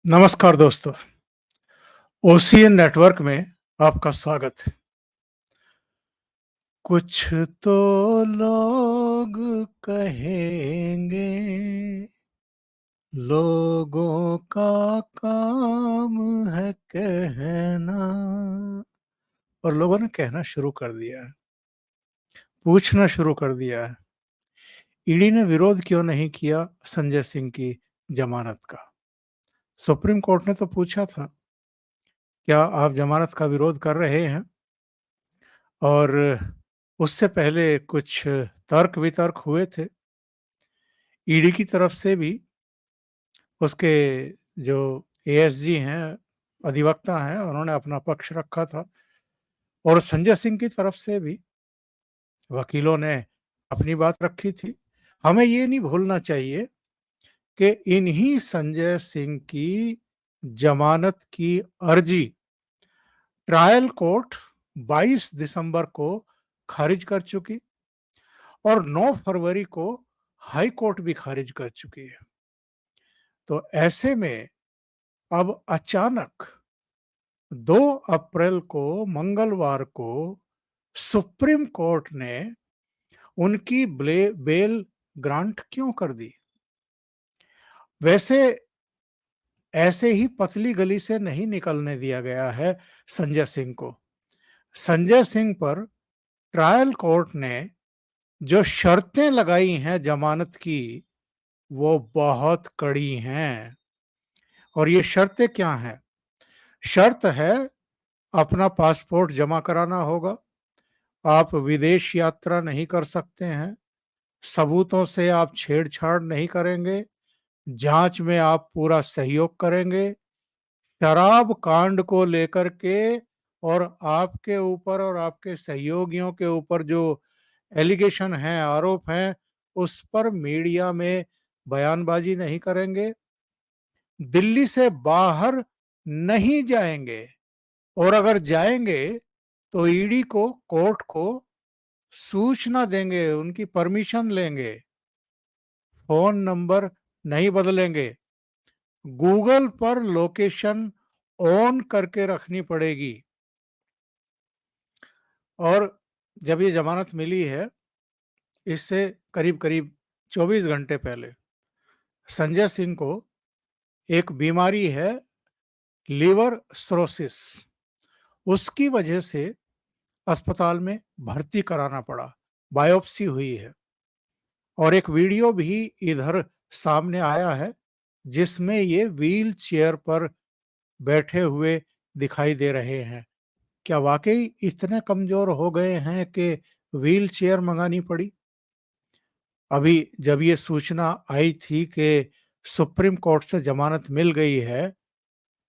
नमस्कार दोस्तों, OCN network में आपका स्वागत है। कुछ तो लोग कहेंगे, लोगों का काम है कहना। और लोगों ने कहना शुरू कर दिया है, पूछना शुरू कर दिया है, ईडी ने विरोध क्यों नहीं किया संजय सिंह की जमानत का। सुप्रीम कोर्ट ने तो पूछा था, क्या आप जमानत का विरोध कर रहे हैं? और उससे पहले कुछ तर्क वितर्क हुए थे। ईडी की तरफ से भी उसके जो एएसजी हैं, अधिवक्ता हैं, उन्होंने अपना पक्ष रखा था और संजय सिंह की तरफ से भी वकीलों ने अपनी बात रखी थी। हमें ये नहीं भूलना चाहिए कि इन्हीं संजय सिंह की जमानत की अर्जी ट्रायल कोर्ट 22 दिसंबर को खारिज कर चुकी और 9 फरवरी को हाई कोर्ट भी खारिज कर चुकी है। तो ऐसे में अब अचानक 2 अप्रैल को मंगलवार को सुप्रीम कोर्ट ने उनकी बेल ग्रांट क्यों कर दी? वैसे ऐसे ही पतली गली से नहीं निकलने दिया गया है संजय सिंह को। संजय सिंह पर ट्रायल कोर्ट ने जो शर्तें लगाई हैं जमानत की, वो बहुत कड़ी हैं। और ये शर्तें क्या हैं? शर्त है, अपना पासपोर्ट जमा कराना होगा, आप विदेश यात्रा नहीं कर सकते हैं, सबूतों से आप छेड़छाड़ नहीं करेंगे, जांच में आप पूरा सहयोग करेंगे, शराब कांड को लेकर के और आपके ऊपर और आपके सहयोगियों के ऊपर जो एलिगेशन हैं, आरोप हैं, उस पर मीडिया में बयानबाजी नहीं करेंगे, दिल्ली से बाहर नहीं जाएंगे और अगर जाएंगे तो ईडी को, कोर्ट को सूचना देंगे, उनकी परमिशन लेंगे, फोन नंबर नहीं बदलेंगे, गूगल पर लोकेशन ऑन करके रखनी पड़ेगी। और जब ये जमानत मिली है, इससे करीब करीब 24 घंटे पहले संजय सिंह को एक बीमारी है, लिवर सिरोसिस, उसकी वजह से अस्पताल में भर्ती कराना पड़ा, बायोप्सी हुई है। और एक वीडियो भी इधर सामने आया है जिसमें ये व्हील चेयर पर बैठे हुए दिखाई दे रहे हैं। क्या वाकई इतने कमजोर हो गए हैं कि व्हील चेयर मंगानी पड़ी? अभी जब ये सूचना आई थी कि सुप्रीम कोर्ट से जमानत मिल गई है,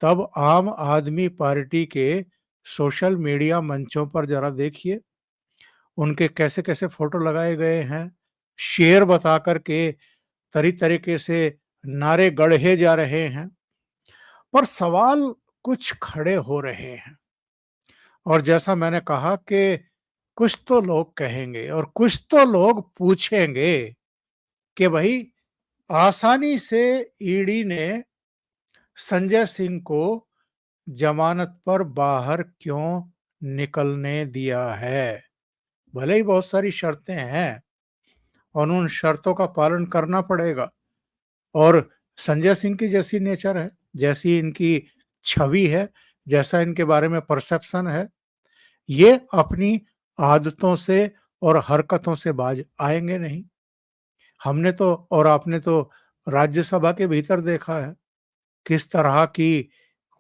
तब आम आदमी पार्टी के सोशल मीडिया मंचों पर जरा देखिए, उनके कैसे कैसे फोटो लगाए गए हैं, शेर बता करके तरीके से नारे गढ़े जा रहे हैं। पर सवाल कुछ खड़े हो रहे हैं और जैसा मैंने कहा कि कुछ तो लोग कहेंगे और कुछ तो लोग पूछेंगे कि भाई, आसानी से ईडी ने संजय सिंह को जमानत पर बाहर क्यों निकलने दिया है? भले ही बहुत सारी शर्तें हैं और उन शर्तों का पालन करना पड़ेगा। और संजय सिंह की जैसी नेचर है, जैसी इनकी छवि है, जैसा इनके बारे में परसेप्शन है, ये अपनी आदतों से और हरकतों से बाज आएंगे नहीं। हमने तो और आपने तो राज्यसभा के भीतर देखा है किस तरह की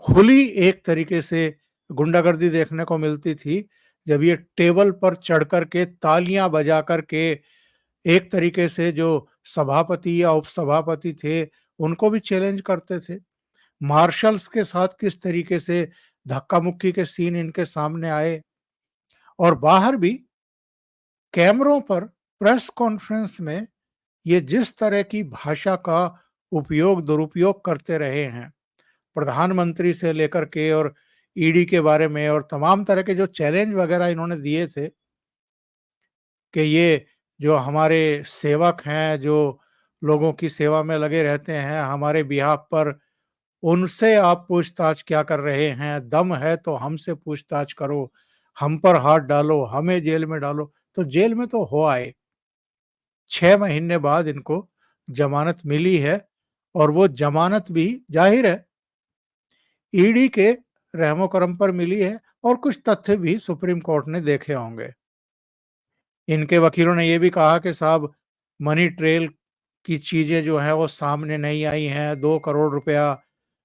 खुली एक तरीके से गुंडागर्दी देखने को मिलती थी, जब ये टेबल पर चढ़ कर के तालियां बजा कर के एक तरीके से जो सभापति या उपसभापति थे, उनको भी चैलेंज करते थे। मार्शल्स के साथ किस तरीके से धक्का मुक्की के सीन इनके सामने आए और बाहर भी कैमरों पर प्रेस कॉन्फ्रेंस में ये जिस तरह की भाषा का उपयोग दुरुपयोग करते रहे हैं, प्रधानमंत्री से लेकर के और ईडी के बारे में, और तमाम तरह के जो चैलेंज वगैरह इन्होंने दिए थे कि ये जो हमारे सेवक हैं, जो लोगों की सेवा में लगे रहते हैं, हमारे बिहाफ पर उनसे आप पूछताछ क्या कर रहे हैं? दम है तो हमसे पूछताछ करो, हम पर हाथ डालो, हमें जेल में डालो। तो जेल में तो हो आए। 6 महीने बाद इनको ज़मानत मिली है और वो ज़मानत भी ज़ाहिर है ईडी के रहमो-करम पर मिली है और कुछ तथ्य भी सुप्रीम कोर्ट ने देखे होंगे। इनके वकीलों ने ये भी कहा कि साहब मनी ट्रेल की चीज़ें जो हैं वो सामने नहीं आई हैं। 2 करोड़ रुपया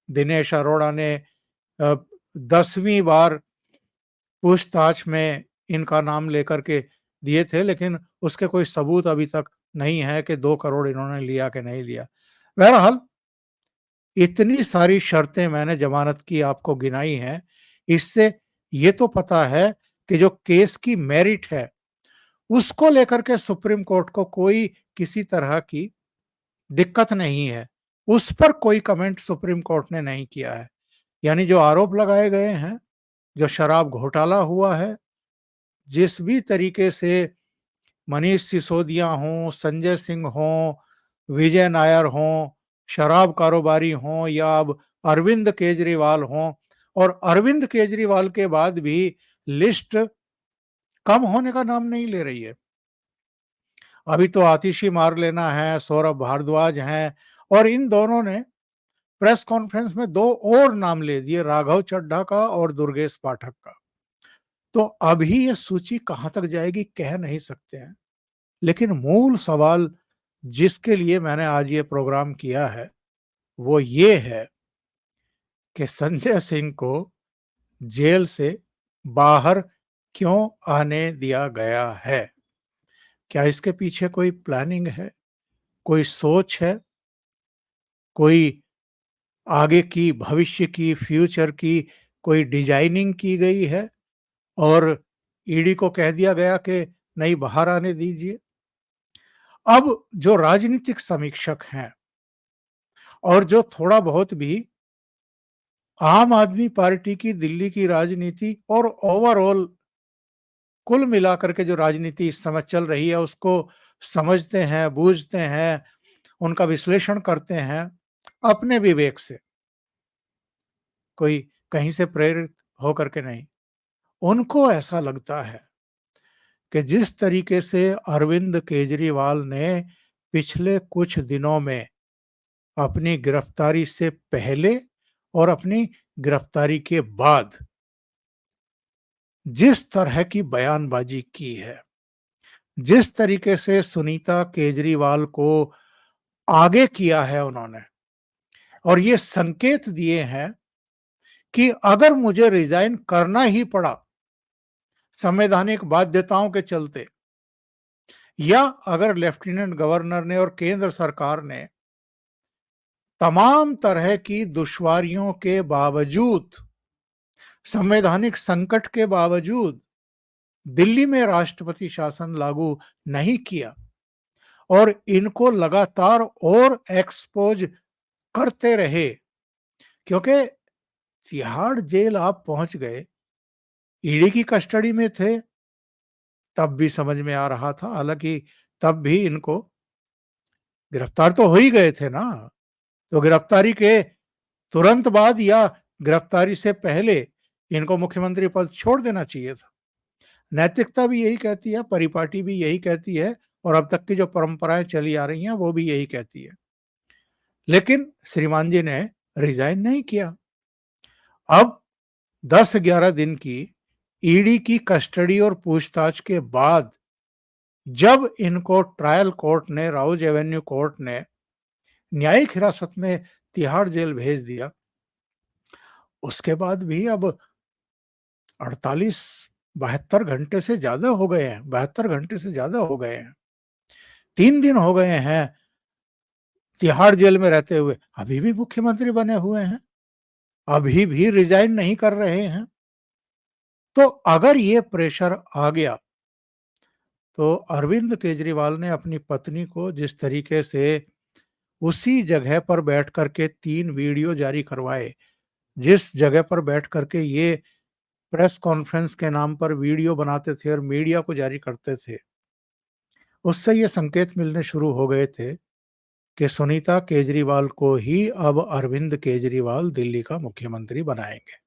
दिनेश अरोड़ा ने 10वीं बार पूछताछ में इनका नाम लेकर के दिए थे, लेकिन उसके कोई सबूत अभी तक नहीं है कि 2 करोड़ इन्होंने लिया कि नहीं लिया। बहरहाल इतनी सारी शर्तें मैंने ज़मानत की आपको गिनाई हैं, इससे ये तो पता है कि जो केस की मेरिट है, उसको लेकर के सुप्रीम कोर्ट को कोई किसी तरह की दिक्कत नहीं है। उस पर कोई कमेंट सुप्रीम कोर्ट ने नहीं किया है। यानी जो आरोप लगाए गए हैं, जो शराब घोटाला हुआ है, जिस भी तरीके से मनीष सिसोदिया हों, संजय सिंह हों, विजय नायर हों, शराब कारोबारी हों या अब अरविंद केजरीवाल हों और अरविंद केजरीवाल के बाद भी लिस्ट कम होने का नाम नहीं ले रही है। अभी तो आतिशी मारलेना है, सौरभ भारद्वाज हैं और इन दोनों ने प्रेस कॉन्फ्रेंस में 2 और नाम ले दिए, राघव चड्ढा का और दुर्गेश पाठक का। तो अभी ये सूची कहाँ तक जाएगी कह नहीं सकते हैं। लेकिन मूल सवाल जिसके लिए मैंने आज ये प्रोग्राम किया है, वो ये है कि संजय सिंह को जेल से बाहर क्यों आने दिया गया है? क्या इसके पीछे कोई प्लानिंग है? कोई सोच है? कोई आगे की, भविष्य की, फ्यूचर की कोई डिजाइनिंग की गई है और ईडी को कह दिया गया कि नहीं बाहर आने दीजिए? अब जो राजनीतिक समीक्षक हैं और जो थोड़ा बहुत भी आम आदमी पार्टी की दिल्ली की राजनीति और ओवरऑल कुल मिलाकर के जो राजनीति इस समय चल रही है उसको समझते हैं, बूझते हैं, उनका विश्लेषण करते हैं अपने विवेक से, कोई कहीं से प्रेरित होकर के नहीं। उनको ऐसा लगता है कि जिस तरीके से अरविंद केजरीवाल ने पिछले कुछ दिनों में अपनी गिरफ्तारी से पहले और अपनी गिरफ्तारी के बाद जिस तरह की बयानबाजी की है, जिस तरीके से सुनीता केजरीवाल को आगे किया है उन्होंने और ये संकेत दिए हैं कि अगर मुझे रिजाइन करना ही पड़ा संवैधानिक बाध्यताओं के चलते या अगर लेफ्टिनेंट गवर्नर ने और केंद्र सरकार ने तमाम तरह की दुश्वारियों के बावजूद, संवैधानिक संकट के बावजूद दिल्ली में राष्ट्रपति शासन लागू नहीं किया और इनको लगातार और एक्सपोज करते रहे, क्योंकि तिहाड़ जेल आप पहुंच गए, ईडी की कस्टडी में थे, तब भी समझ में आ रहा था, हालांकि तब भी इनको गिरफ्तार तो हो ही गए थे ना, तो गिरफ्तारी के तुरंत बाद या गिरफ्तारी से पहले इनको मुख्यमंत्री पद छोड़ देना चाहिए था। नैतिकता भी यही कहती है, परिपाटी भी यही कहती है और अब तक की जो परंपराएं चली आ रही हैं वो भी यही कहती है। लेकिन श्रीमान जी ने रिजाइन नहीं किया। अब 10-11 दिन की ईडी की कस्टडी और पूछताछ के बाद जब इनको ट्रायल कोर्ट ने, राउज एवेन्यू कोर्ट ने न्यायिक हिरासत में तिहाड़ जेल भेज दिया, उसके बाद भी अब 48-72 घंटे से ज्यादा हो गए हैं, 72 घंटे से ज्यादा हो गए हैं, 3 दिन हो गए हैं तिहाड़ जेल में रहते हुए, अभी भी मुख्यमंत्री बने हुए हैं, अभी भी रिजाइन नहीं कर रहे हैं। तो अगर ये प्रेशर आ गया तो अरविंद केजरीवाल ने अपनी पत्नी को जिस तरीके से उसी जगह पर बैठ करके 3 वीडियो जारी करवाए, जिस जगह पर बैठ करके ये प्रेस कॉन्फ्रेंस के नाम पर वीडियो बनाते थे और मीडिया को जारी करते थे, उससे ये संकेत मिलने शुरू हो गए थे कि सुनीता केजरीवाल को ही अब अरविंद केजरीवाल दिल्ली का मुख्यमंत्री बनाएँगे।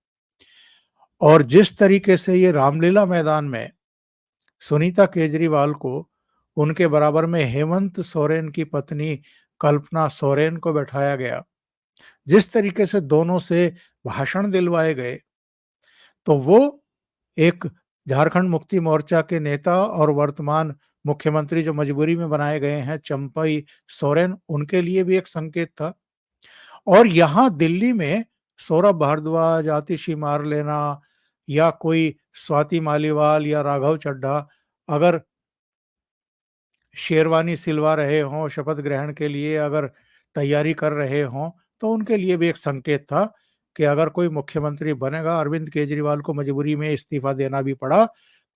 और जिस तरीके से ये रामलीला मैदान में सुनीता केजरीवाल को उनके बराबर में हेमंत सोरेन की पत्नी कल्पना सोरेन को बैठाया गया, जिस तरीके से दोनों से भाषण दिलवाए गए, तो वो एक झारखंड मुक्ति मोर्चा के नेता और वर्तमान मुख्यमंत्री जो मजबूरी में बनाए गए हैं चंपई सोरेन, उनके लिए भी एक संकेत था। और यहाँ दिल्ली में सौरभ भारद्वाज, आतिशी मारलेना या कोई स्वाति मालीवाल या राघव चड्ढा अगर शेरवानी सिलवा रहे हों, शपथ ग्रहण के लिए अगर तैयारी कर रहे हों, तो उनके लिए भी एक संकेत था कि अगर कोई मुख्यमंत्री बनेगा, अरविंद केजरीवाल को मजबूरी में इस्तीफा देना भी पड़ा,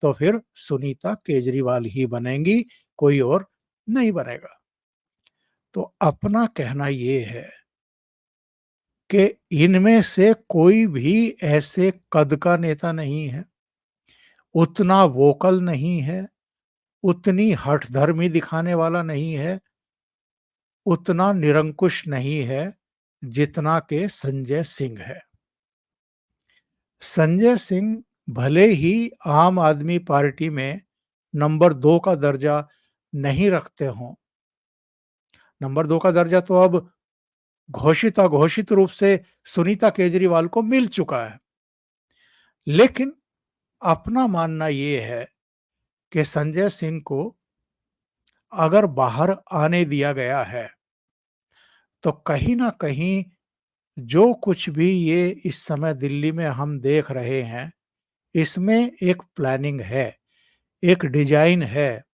तो फिर सुनीता केजरीवाल ही बनेंगी, कोई और नहीं बनेगा। तो अपना कहना ये है कि इनमें से कोई भी ऐसे कद का नेता नहीं है, उतना वोकल नहीं है, उतनी हठधर्मी दिखाने वाला नहीं है, उतना निरंकुश नहीं है, जितना कि संजय सिंह है। संजय सिंह भले ही आम आदमी पार्टी में नंबर 2 का दर्जा नहीं रखते हों, नंबर 2 का दर्जा तो अब घोषित-अघोषित रूप से सुनीता केजरीवाल को मिल चुका है। लेकिन अपना मानना ये है कि संजय सिंह को अगर बाहर आने दिया गया है, तो कहीं न कहीं जो कुछ भी ये इस समय दिल्ली में हम देख रहे हैं, इसमें एक प्लानिंग है, एक डिज़ाइन है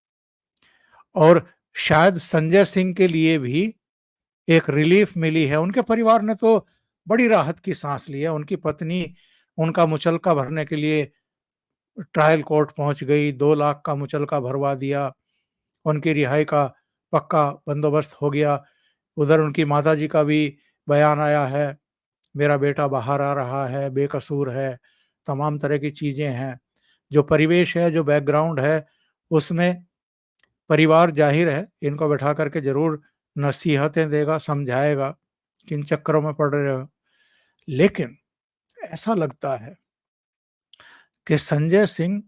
और शायद संजय सिंह के लिए भी एक रिलीफ़ मिली है। उनके परिवार ने तो बड़ी राहत की साँस ली है। उनकी पत्नी उनका मुचलका भरने के लिए ट्रायल कोर्ट पहुँच गई, 2 लाख का मुचलका भरवा दिया, उनकी रिहाई का पक्का बंदोबस्त हो गया। उधर उनकी माताजी का भी बयान आया है, मेरा बेटा बाहर आ रहा है, बेकसूर है, तमाम तरह की चीज़ें हैं। जो परिवेश है, जो बैकग्राउंड है, उसमें परिवार ज़ाहिर है इनको बैठा कर के ज़रूर नसीहतें देगा, समझाएगा, किन चक्करों में पड़ रहे हो। लेकिन ऐसा लगता है कि संजय सिंह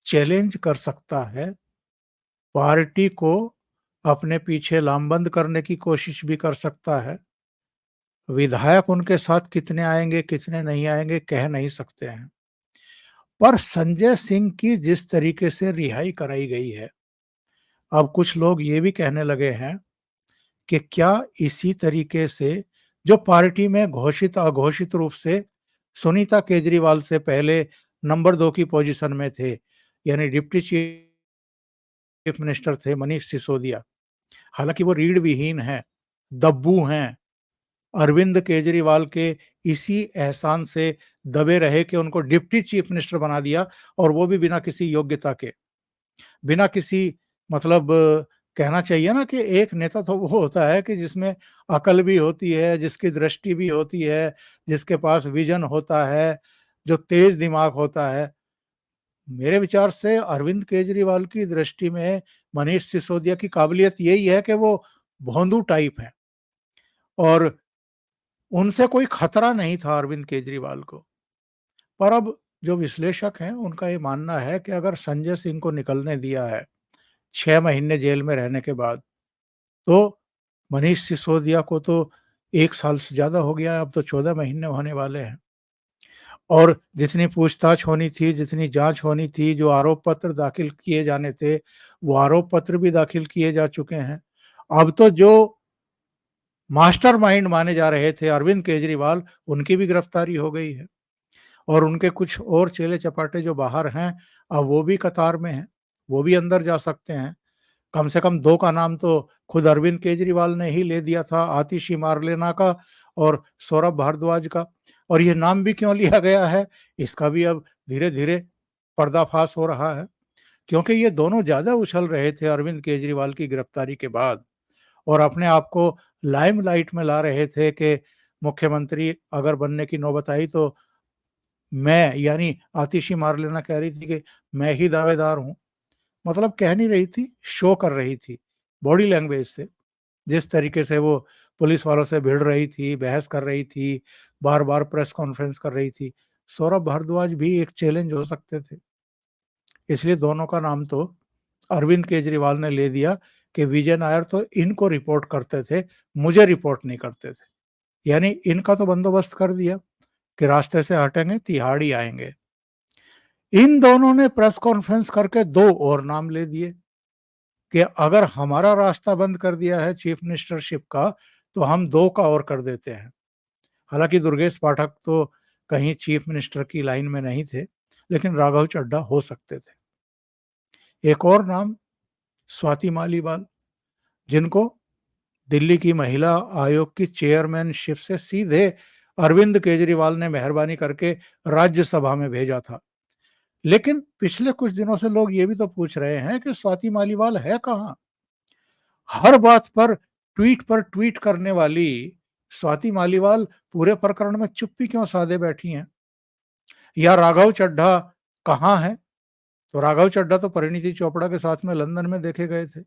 चैलेंज कर सकता है, पार्टी को अपने पीछे लामबंद करने की कोशिश भी कर सकता है। विधायक उनके साथ कितने आएँगे, कितने नहीं आएँगे, कह नहीं सकते हैं। पर संजय सिंह की जिस तरीके से रिहाई कराई गई है, अब कुछ लोग ये भी कहने लगे हैं कि क्या इसी तरीके से जो पार्टी में घोषित-अघोषित रूप से सुनीता केजरीवाल से पहले नंबर 2 की पोज़ीशन में थे, यानी डिप्टी चीफ मिनिस्टर थे मनीष सिसोदिया। हालाँकि वो रीढ़ विहीन हैं, दब्बू हैं, अरविंद केजरीवाल के इसी एहसान से दबे रहे कि उनको डिप्टी चीफ मिनिस्टर बना दिया और वो भी बिना किसी योग्यता के। बिना किसी मतलब कहना चाहिए ना कि एक नेता तो वो होता है कि जिसमें अकल भी होती है, जिसकी दृष्टि भी होती है, जिसके पास विज़न होता है, जो तेज़ दिमाग होता है। मेरे विचार से अरविंद केजरीवाल की दृष्टि में मनीष सिसोदिया की काबिलियत यही है कि वो भोंदू टाइप हैं और उनसे कोई खतरा नहीं था अरविंद केजरीवाल को। पर अब जो विश्लेषक हैं, उनका ये मानना है कि अगर संजय सिंह को निकलने दिया है 6 महीने जेल में रहने के बाद, तो मनीष सिसोदिया को तो 1 साल से ज़्यादा हो गया है, अब तो 14 महीने होने वाले हैं। और जितनी पूछताछ होनी थी, जितनी जाँच होनी थी, जो आरोप पत्र दाखिल किए जाने थे, वो आरोप पत्र भी दाखिल किए जा चुके हैं। अब तो जो मास्टरमाइंड माने जा रहे थे अरविंद केजरीवाल, उनकी भी गिरफ्तारी हो गई है और उनके कुछ और चेले-चपाटे जो बाहर हैं, अब वो भी कतार में हैं, वो भी अंदर जा सकते हैं। कम से कम 2 का नाम तो खुद अरविंद केजरीवाल ने ही ले दिया था, आतिशी मारलेना का और सौरभ भारद्वाज का। और ये नाम भी क्यों लिया गया है, इसका भी अब धीरे-धीरे पर्दाफ़ाश हो रहा है, क्योंकि ये दोनों ज़्यादा उछल रहे थे अरविंद केजरीवाल की गिरफ्तारी के बाद और अपने आप को लाइमलाइट में ला रहे थे कि मुख्यमंत्री अगर बनने की नौबत आई तो मैं यानी आतिशी मारलेना कह रही थी कि मैं ही दावेदार हूँ। मतलब कह नहीं रही थी, शो कर रही थी, बॉडी लैंग्वेज से। जिस तरीके से वो पुलिस वालों से भिड़ रही थी, बहस कर रही थी, बार-बार प्रेस कॉन्फ्रेंस कर रही थी, सौरभ भारद्वाज भी एक चैलेंज हो सकते थे। इसलिए दोनों का नाम तो अरविंद केजरीवाल ने ले दिया कि विजय नायर तो इनको रिपोर्ट करते थे, मुझे रिपोर्ट नहीं करते थे। यानी इनका तो बंदोबस्त कर दिया कि रास्ते से हटेंगे, तिहाड़ी आएँगे। इन दोनों ने प्रेस कॉन्फ्रेंस करके 2 और नाम ले दिए कि अगर हमारा रास्ता बंद कर दिया है चीफ मिनिस्टरशिप का, तो हम 2 का और कर देते हैं। हालाँकि दुर्गेश पाठक तो कहीं चीफ मिनिस्टर की लाइन में नहीं थे, लेकिन राघव चड्ढा हो सकते थे। एक और नाम स्वाति मालीवाल, जिनको दिल्ली की महिला आयोग की चेयरमैनशिप से सीधे अरविंद केजरीवाल ने मेहरबानी करके राज्यसभा में भेजा था। लेकिन पिछले कुछ दिनों से लोग ये भी तो पूछ रहे हैं कि स्वाति मालीवाल है कहाँ? हर बात पर ट्वीट करने वाली स्वाति मालीवाल पूरे प्रकरण में चुप्पी क्यों साधे बैठी हैं? या राघव चड्ढा कहाँ हैं? तो राघव चड्ढा तो परिणीति चोपड़ा के साथ में लंदन में देखे गए थे।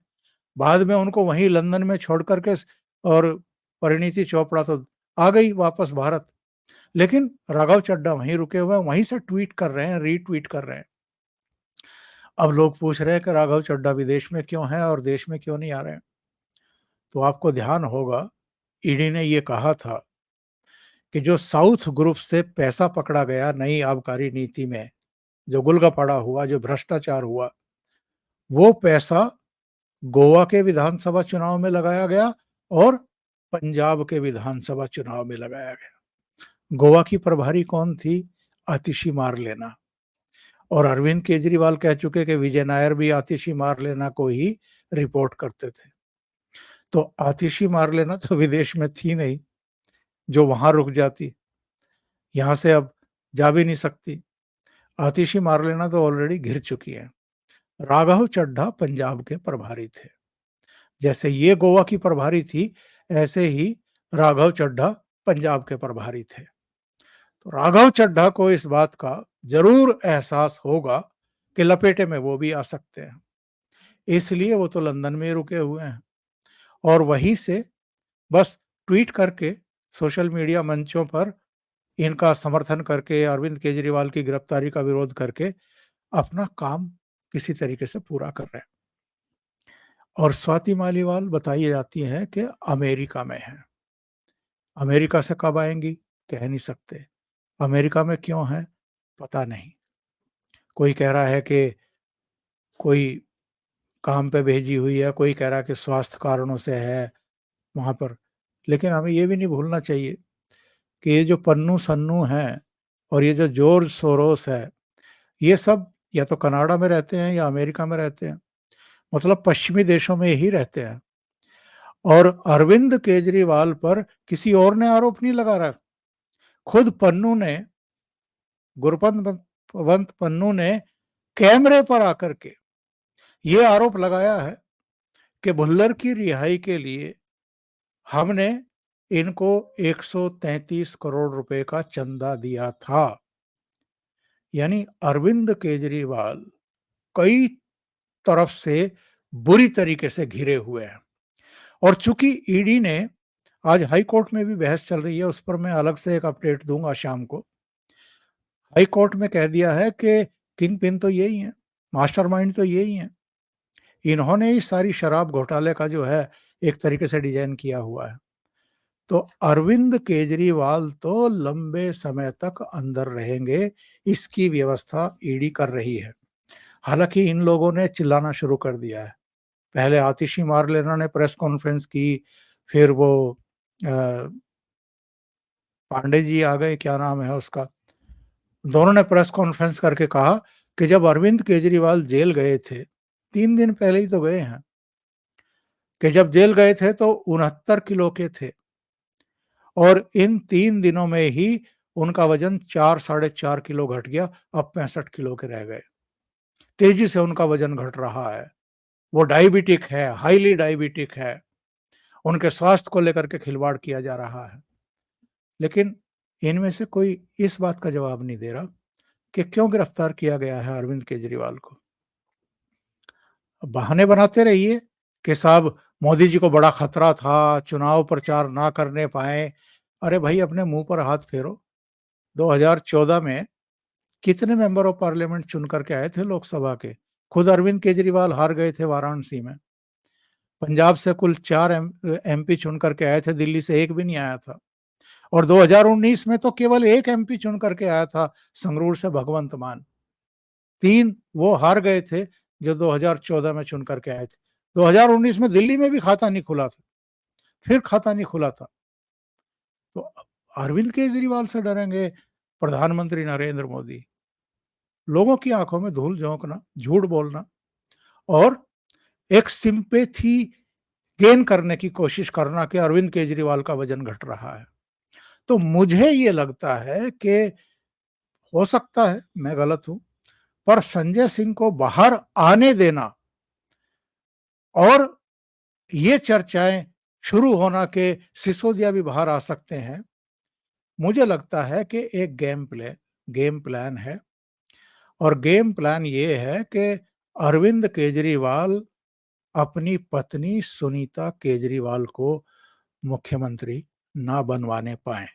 बाद में उनको वहीं लंदन में छोड़ कर के और परिणीति चोपड़ा तो आ गई वापस भारत। लेकिन राघव चड्ढा वहीं रुके हुए हैं, वहीं से ट्वीट कर रहे हैं, रीट्वीट कर रहे हैं। अब लोग पूछ रहे हैं कि राघव चड्ढा विदेश में क्यों हैं और देश में क्यों नहीं आ रहे हैं? तो आपको ध्यान होगा, ईडी ने ये कहा था कि जो साउथ ग्रुप से पैसा पकड़ा गया नई आबकारी नीति में, जो गुलगपड़ा हुआ, जो भ्रष्टाचार हुआ, वो पैसा गोवा के विधानसभा चुनाव में लगाया गया और पंजाब के विधानसभा चुनाव में लगाया गया। गोवा की प्रभारी कौन थी? आतिशी मारलेना। और अरविंद केजरीवाल कह चुके कि विजय नायर भी आतिशी मारलेना को ही रिपोर्ट करते थे। तो आतिशी मारलेना तो विदेश में थी नहीं, जो वहां रुक जाती, यहां से अब जा भी नहीं सकती। आतिशी मारलेना तो ऑलरेडी घिर चुकी है। राघव चड्ढा पंजाब के प्रभारी थे। जैसे ये गोवा की प्रभारी थी, ऐसे ही राघव चड्ढा पंजाब के प्रभारी थे। तो राघव चड्ढा को इस बात का जरूर एहसास होगा कि लपेटे में वो भी आ सकते हैं। इसलिए वो तो लंदन में रुके हुए हैं और वहीं से बस ट्वीट करके सोशल मीडिया मंचों पर इनका समर्थन करके अरविंद केजरीवाल की गिरफ्तारी का विरोध करके अपना काम किसी तरीके से पूरा कर रहे हैं। और स्वाति मालीवाल बताई जाती हैं कि अमेरिका में है। अमेरिका से कब आएंगी कह नहीं सकते। अमेरिका में क्यों है पता नहीं। कोई कह रहा है कि कोई काम पे भेजी हुई है, कोई कह रहा है कि स्वास्थ्य कारणों से है वहाँ पर। लेकिन हमें ये भी नहीं भूलना चाहिए कि ये जो पन्नू-सन्नू हैं और ये जो जॉर्ज सोरोस है, ये सब या तो कनाडा में रहते हैं या अमेरिका में रहते हैं। मतलब पश्चिमी देशों में ही रहते हैं। और अरविंद केजरीवाल पर किसी और ने आरोप नहीं लगा रहा। खुद पन्नू ने, गुरपंत पन्नू ने कैमरे पर आकर के ये आरोप लगाया है कि भुल्लर की रिहाई के लिए हमने इनको 133 करोड़ रुपए का चंदा दिया था। यानी अरविंद केजरीवाल कई तरफ से बुरी तरीके से घिरे हुए हैं। और चूंकि ईडी ने, आज हाई कोर्ट में भी बहस चल रही है, उस पर मैं अलग से एक अपडेट दूंगा शाम को। हाई कोर्ट में कह दिया है कि किंग पिन तो यही है, मास्टरमाइंड तो यही है, इन्होंने ही सारी शराब घोटाले का जो है एक तरीके से डिजाइन किया हुआ है। तो अरविंद केजरीवाल तो लंबे समय तक अंदर रहेंगे, इसकी व्यवस्था ईडी कर रही है। हालांकि इन लोगों ने चिल्लाना शुरू कर दिया है। पहले आतिशी मारलेना ने प्रेस कॉन्फ्रेंस की, फिर वो पांडे जी आ गए, क्या नाम है उसका, दोनों ने प्रेस कॉन्फ्रेंस करके कहा कि जब अरविंद केजरीवाल जेल गए थे, 3 दिन पहले ही तो गए हैं, कि जब जेल गए थे तो 69 किलो के थे और इन 3 दिनों में ही उनका वजन 4 साढ़े 4 किलो घट गया, अब 65 किलो के रह गए। तेजी से उनका वजन घट रहा है। वो डायबिटिक है, हाईली डायबिटिक है, उनके स्वास्थ्य को लेकर के खिलवाड़ किया जा रहा है। लेकिन इनमें से कोई इस बात का जवाब नहीं दे रहा कि क्यों गिरफ्तार किया गया है अरविंद केजरीवाल को। बहाने बनाते रहिए कि साहब मोदी जी को बड़ा खतरा था, चुनाव प्रचार ना करने पाए। अरे भाई अपने मुँह पर हाथ फेरो। 2014 में कितने मेंबर ऑफ पार्लियामेंट चुन करके आए थे लोकसभा के? खुद अरविंद केजरीवाल हार गए थे वाराणसी में। पंजाब से कुल 4 एमपी चुन करके आए थे, दिल्ली से 1 भी नहीं आया था। और 2019 में तो केवल 1 एमपी चुन करके आया था संगरूर से भगवंत मान। 3 वो हार गए थे जो 2014 में चुन करके आए थे। 2019 में दिल्ली में भी खाता नहीं खुला था, फिर खाता नहीं खुला था। तो अरविंद केजरीवाल से डरेंगे प्रधानमंत्री नरेंद्र मोदी। लोगों की आंखों में धूल झोंकना, झूठ बोलना और एक सिंपैथी गेन करने की कोशिश करना कि अरविंद केजरीवाल का वजन घट रहा है। तो मुझे ये लगता है कि हो सकता है मैं गलत हूं, पर संजय सिंह को बाहर आने देना और ये चर्चाएं शुरू होना कि सिसोदिया भी बाहर आ सकते हैं, मुझे लगता है कि एक गेम प्लान है। और गेम प्लान ये है कि अरविंद केजरीवाल अपनी पत्नी सुनीता केजरीवाल को मुख्यमंत्री ना बनवाने पाए।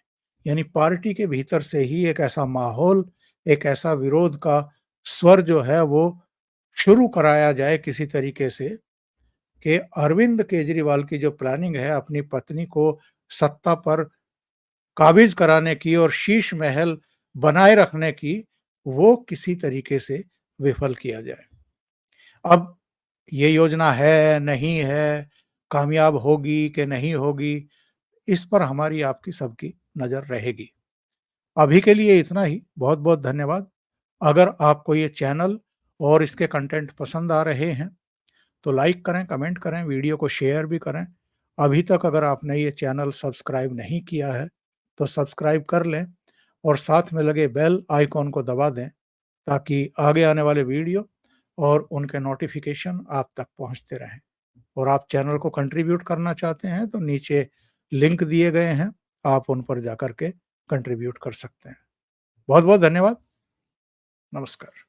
यानी पार्टी के भीतर से ही एक ऐसा माहौल, एक ऐसा विरोध का स्वर जो है वो शुरू कराया जाए किसी तरीके से कि अरविंद केजरीवाल की जो प्लानिंग है अपनी पत्नी को सत्ता पर काबिज कराने की और शीश महल बनाए रखने की, वो किसी तरीके से विफल किया जाए। अब ये योजना है, नहीं है, कामयाब होगी कि नहीं होगी, इस पर हमारी आपकी सबकी नज़र रहेगी। अभी के लिए इतना ही, बहुत-बहुत धन्यवाद। अगर आपको ये चैनल और इसके कंटेंट पसंद आ रहे हैं, तो लाइक करें, कमेंट करें, वीडियो को शेयर भी करें। अभी तक अगर आपने ये चैनल सब्सक्राइब नहीं किया है, तो सब्सक्राइब कर लें और साथ में लगे बेल आइकॉन को दबा दें, ताकि आगे आने वाले वीडियो और उनके नोटिफ़िकेशन आप तक पहुँचते रहें। और आप चैनल को कंट्रीब्यूट करना चाहते हैं, तो नीचे लिंक दिए गए हैं, आप उन पर जाकर के कंट्रीब्यूट कर सकते हैं। बहुत-बहुत धन्यवाद। नमस्कार।